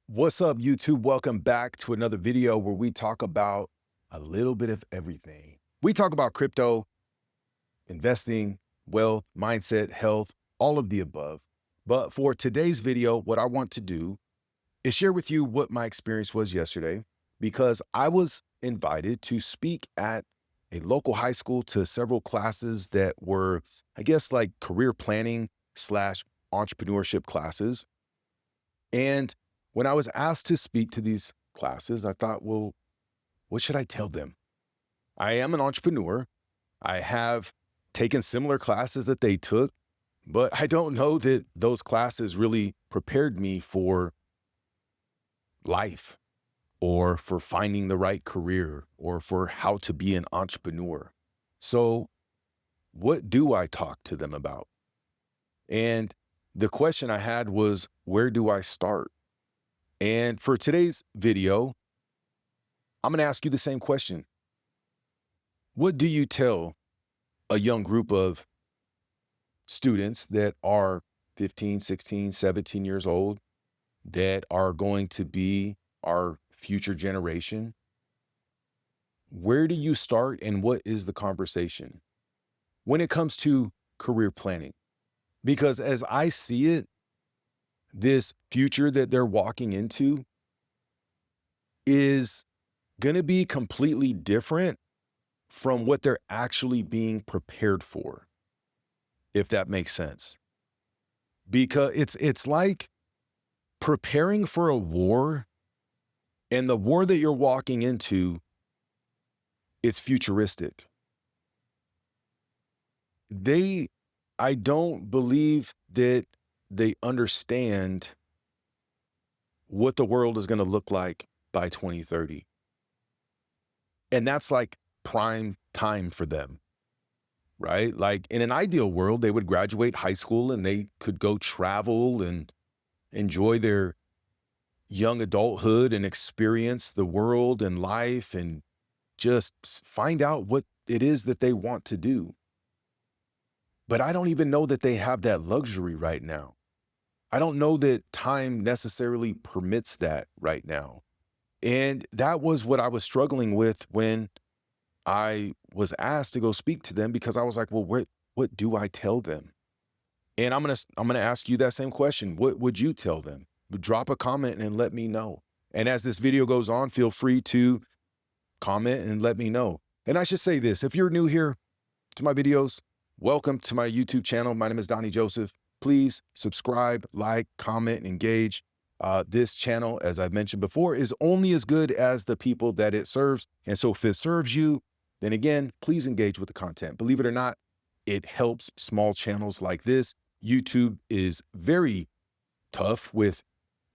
What's up, YouTube? Welcome back to another video where we talk about a little bit of everything. We talk about crypto, investing, wealth, mindset, health, all of the above. But for today's video, what I want to do is share with you what my experience was yesterday, because I was invited to speak at a local high school to several classes that were, I guess, like career planning slash entrepreneurship classes. And when I was asked to speak to these classes, I thought, well, what should I tell them? I am an entrepreneur. I have taken similar classes that they took, but I don't know that those classes really prepared me for life or for finding the right career or for how to be an entrepreneur. So, what do I talk to them about? And the question I had was, where do I start? And for today's video, I'm going to ask you the same question. What do you tell a young group of students that are 15, 16, 17 years old that are going to be our future generation? Where do you start and what is the conversation when it comes to career planning? Because as I see it, this future that they're walking into is going to be completely different from what they're actually being prepared for, if that makes sense. Because it's like preparing for a war, and the war that you're walking into, it's futuristic. I don't believe that they understand what the world is going to look like by 2030. And that's like prime time for them, right? Like in an ideal world, they would graduate high school and they could go travel and enjoy their young adulthood and experience the world and life and just find out what it is that they want to do. But I don't even know that they have that luxury right now. I don't know that time necessarily permits that right now. And that was what I was struggling with when I was asked to go speak to them, because I was like, well, what do I tell them? And I'm gonna ask you that same question. What would you tell them? Drop a comment and let me know. And as this video goes on, feel free to comment and let me know. And I should say this, if you're new here to my videos, welcome to my YouTube channel. My name is Donnie Joseph. Please subscribe, like, comment, engage. This channel, as I've mentioned before, is only as good as the people that it serves. And so if it serves you, then again, please engage with the content. Believe it or not, it helps small channels like this. YouTube is very tough with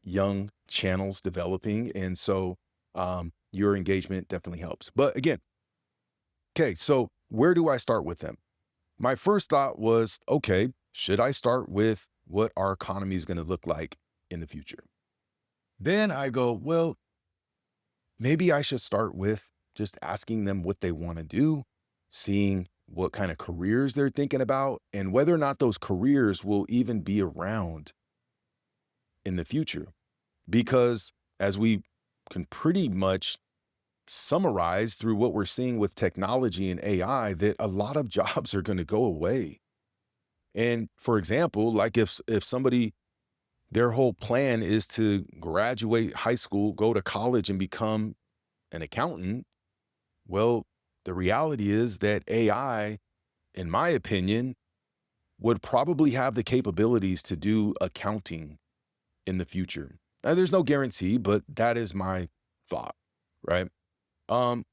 young channels developing. And so your engagement definitely helps. But again, okay, so where do I start with them? My first thought was, okay, should I start with what our economy is going to look like in the future? Then I go, well, maybe I should start with just asking them what they want to do, seeing what kind of careers they're thinking about, and whether or not those careers will even be around in the future. Because as we can pretty much summarize through what we're seeing with technology and AI, that a lot of jobs are going to go away. And for example, like if somebody, their whole plan is to graduate high school, go to college and become an accountant, well, the reality is that AI, in my opinion, would probably have the capabilities to do accounting in the future. Now, there's no guarantee, but that is my thought, right? One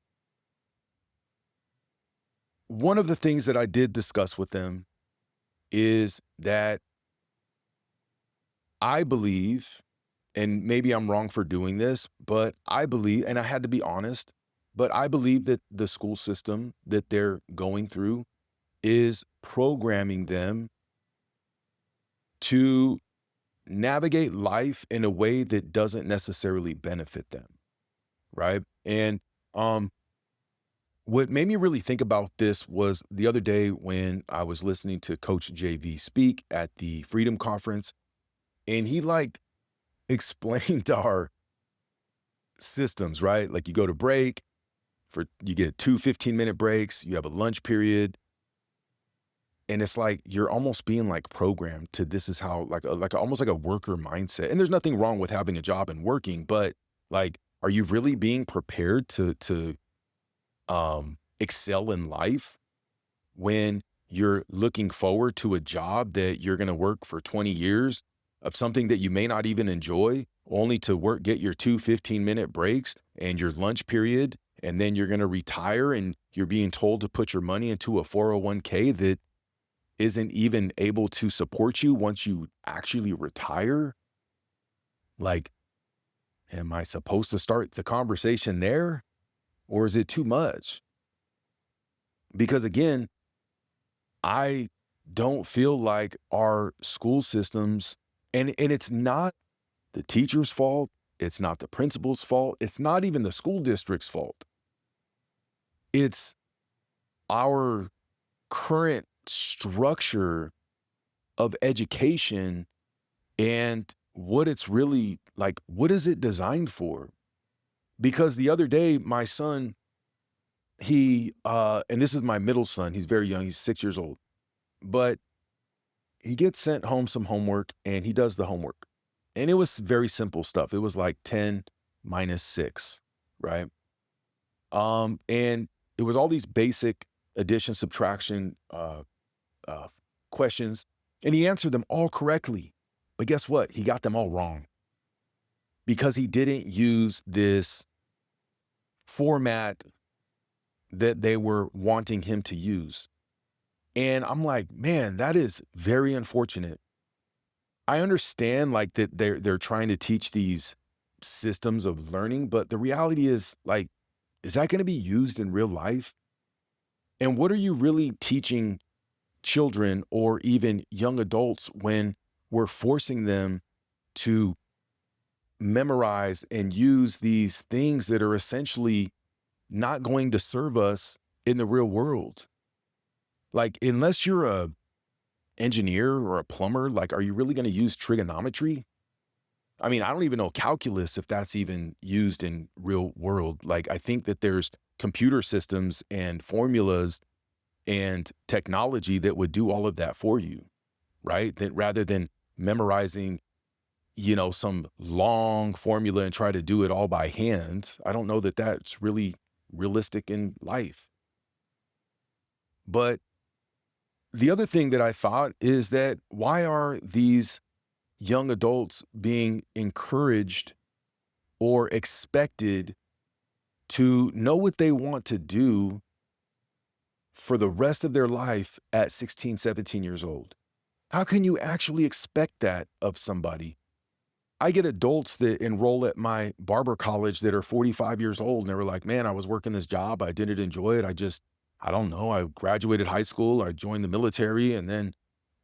of the things that I did discuss with them is that I believe, and maybe I'm wrong for doing this, but I believe, and I had to be honest, but I believe that the school system that they're going through is programming them to navigate life in a way that doesn't necessarily benefit them, right? And what made me really think about this was the other day when I was listening to Coach JV speak at the Freedom Conference, and he like explained our systems, right? Like you go to break you get 2 15-minute breaks, you have a lunch period, and it's like you're almost being like programmed to this is how almost like a worker mindset. And there's nothing wrong with having a job and working, but like, are you really being prepared to excel in life when you're looking forward to a job that you're going to work for 20 years of something that you may not even enjoy, only to get your 2 15-minute breaks and your lunch period, and then you're going to retire and you're being told to put your money into a 401k that isn't even able to support you once you actually retire? Like, am I supposed to start the conversation there, or is it too much? Because again, I don't feel like our school systems, and it's not the teacher's fault, it's not the principal's fault, it's not even the school district's fault. It's our current structure of education and what it's really like, what is it designed for? Because the other day, my son, and this is my middle son, he's very young, he's 6 years old, but he gets sent home some homework and he does the homework. And it was very simple stuff. It was like 10 minus 6, right? And it was all these basic addition, subtraction uh, questions, and he answered them all correctly. But guess what? He got them all wrong because he didn't use this format that they were wanting him to use. And I'm like, man, that is very unfortunate. I understand like that they're trying to teach these systems of learning, but the reality is like, is that going to be used in real life? And what are you really teaching children or even young adults when we're forcing them to memorize and use these things that are essentially not going to serve us in the real world? Like, unless you're a engineer or a plumber, like, are you really going to use trigonometry? I mean, I don't even know calculus if that's even used in real world. Like, I think that there's computer systems and formulas and technology that would do all of that for you, right? That rather than memorizing, some long formula and try to do it all by hand, I don't know that that's really realistic in life. But the other thing that I thought is that why are these young adults being encouraged or expected to know what they want to do for the rest of their life at 16, 17 years old? How can you actually expect that of somebody? I get adults that enroll at my barber college that are 45 years old, and they were like, man, I was working this job. I didn't enjoy it. I don't know. I graduated high school. I joined the military and then,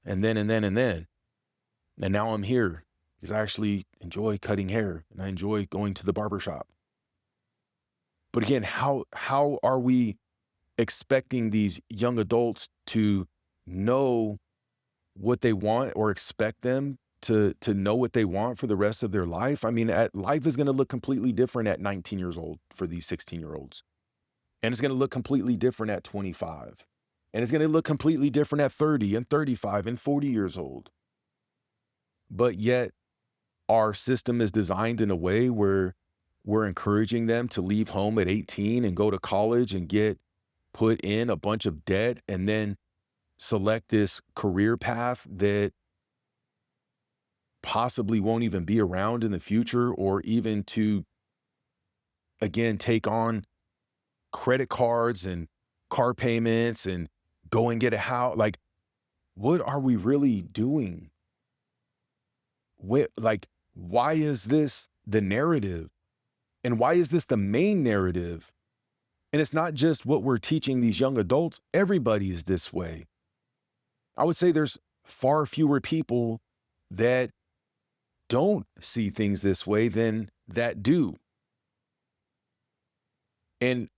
and then, and then, and then. And now I'm here because I actually enjoy cutting hair and I enjoy going to the barber shop. But again, how are we expecting these young adults to know what they want or expect them to know what they want for the rest of their life? I mean, life is going to look completely different at 19 years old for these 16-year-olds. And it's going to look completely different at 25. And it's going to look completely different at 30 and 35 and 40 years old. But yet our system is designed in a way where we're encouraging them to leave home at 18 and go to college and get put in a bunch of debt and then select this career path that possibly won't even be around in the future, or even to, again, take on credit cards and car payments and go and get a house. Like, what are we really doing? Why is this the narrative? And why is this the main narrative? And it's not just what we're teaching these young adults. Everybody's this way. I would say there's far fewer people that don't see things this way than that do. And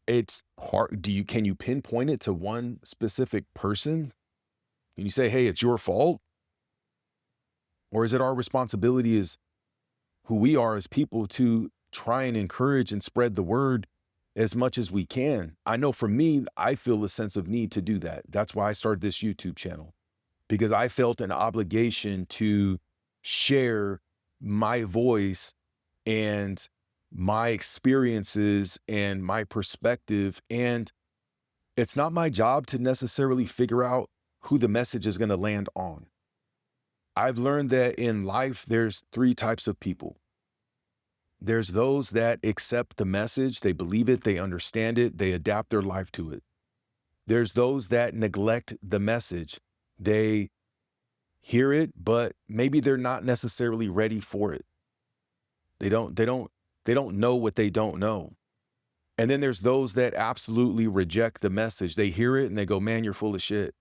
it's hard. Can you pinpoint it to one specific person? Can you say, hey, it's your fault? Or is it our responsibility as who we are as people to try and encourage and spread the word as much as we can. I know for me, I feel a sense of need to do that. That's why I started this YouTube channel, because I felt an obligation to share my voice and my experiences and my perspective. And it's not my job to necessarily figure out who the message is going to land on. I've learned that in life, there's three types of people. There's those that accept the message, they believe it, they understand it, they adapt their life to it. There's those that neglect the message. They hear it, but maybe they're not necessarily ready for it. They don't know what they don't know. And then there's those that absolutely reject the message. They hear it and they go, man, you're full of shit.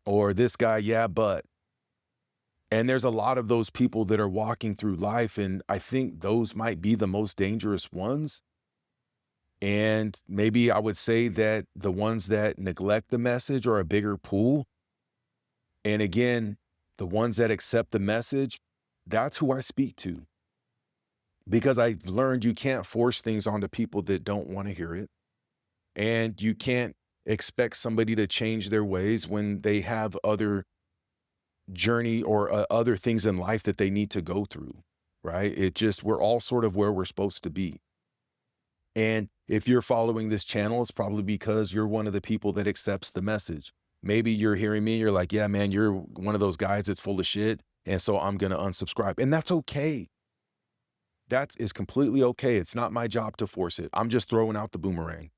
Or this guy, yeah, but. And there's a lot of those people that are walking through life, and I think those might be the most dangerous ones. And maybe I would say that the ones that neglect the message are a bigger pool. And again, the ones that accept the message, that's who I speak to. Because I've learned you can't force things onto people that don't want to hear it. And you can't expect somebody to change their ways when they have other journey or other things in life that they need to go through, right? We're all sort of where we're supposed to be. And if you're following this channel, it's probably because you're one of the people that accepts the message. Maybe you're hearing me, you're like, yeah, man, you're one of those guys that's full of shit. And so I'm going to unsubscribe. And that's okay. That is completely okay. It's not my job to force it. I'm just throwing out the boomerang,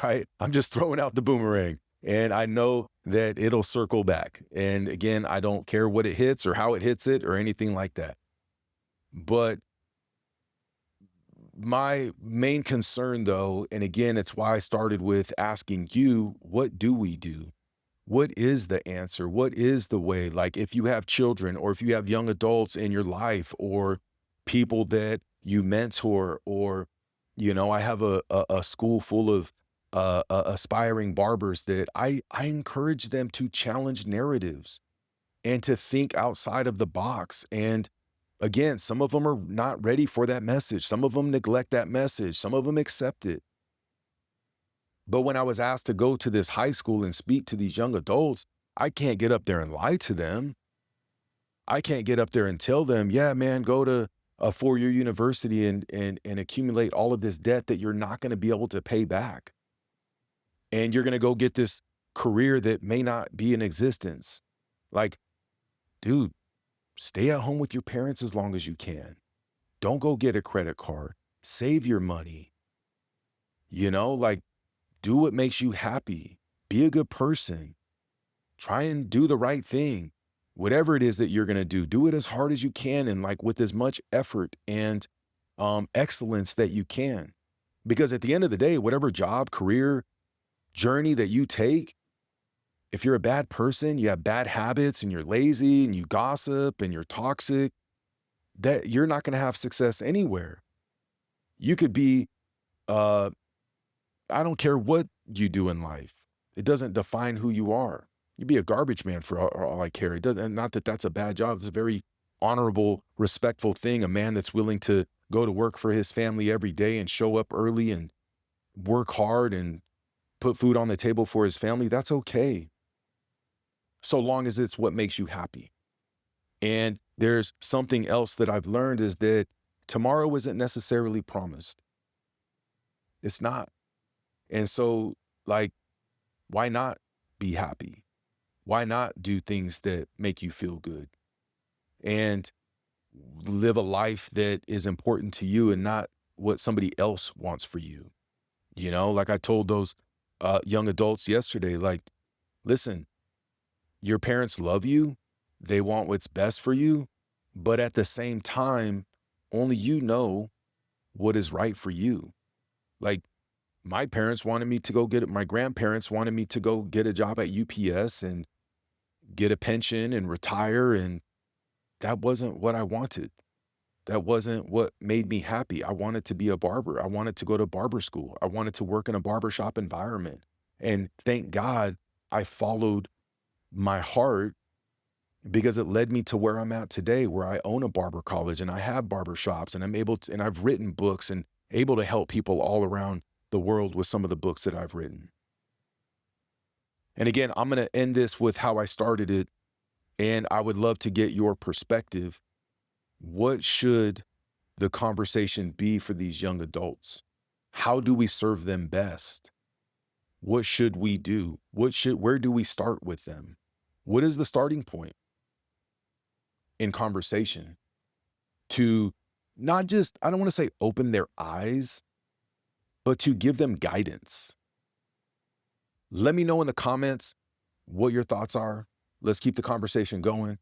right? I'm just throwing out the boomerang. And I know that it'll circle back. And again, I don't care what it hits or how it hits it or anything like that. But my main concern, though, and again, it's why I started with asking you, what do we do? What is the answer? What is the way? Like if you have children or if you have young adults in your life or people that you mentor, or, I have a school full of aspiring barbers that I encourage them to challenge narratives and to think outside of the box. And again, some of them are not ready for that message. Some of them neglect that message. Some of them accept it. But when I was asked to go to this high school and speak to these young adults, I can't get up there and lie to them. I can't get up there and tell them, yeah, man, go to a 4-year university and accumulate all of this debt that you're not going to be able to pay back. And you're going to go get this career that may not be in existence. Like, dude, stay at home with your parents as long as you can. Don't go get a credit card. Save your money. Like, do what makes you happy. Be a good person. Try and do the right thing. Whatever it is that you're going to do it as hard as you can and like with as much effort and excellence that you can. Because at the end of the day, whatever job, career, journey that you take, if you're a bad person, you have bad habits and you're lazy and you gossip and you're toxic, that you're not going to have success anywhere. You could be, I don't care what you do in life. It doesn't define who you are. You'd be a garbage man for all I care. It doesn't, and not that that's a bad job. It's a very honorable, respectful thing. A man that's willing to go to work for his family every day and show up early and work hard and put food on the table for his family. That's okay. So long as it's what makes you happy. And there's something else that I've learned is that tomorrow isn't necessarily promised. It's not. And so, like, why not be happy? Why not do things that make you feel good and live a life that is important to you and not what somebody else wants for you? Like I told those young adults yesterday, like, listen, your parents love you. They want what's best for you. But at the same time, only you know what is right for you. Like, my grandparents wanted me to go get a job at UPS and get a pension and retire. And that wasn't what I wanted. That wasn't what made me happy. I wanted to be a barber. I wanted to go to barber school. I wanted to work in a barbershop environment. And thank God I followed my heart because it led me to where I'm at today, where I own a barber college and I have barber shops and I'm able to, and I've written books and able to help people all around the world with some of the books that I've written. And again, I'm going to end this with how I started it. And I would love to get your perspective. What should the conversation be for these young adults? How do we serve them best? What should we do? Where do we start with them? What is the starting point in conversation to not just, I don't want to say open their eyes, but to give them guidance? Let me know in the comments what your thoughts are. Let's keep the conversation going.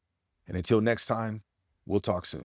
And until next time, we'll talk soon.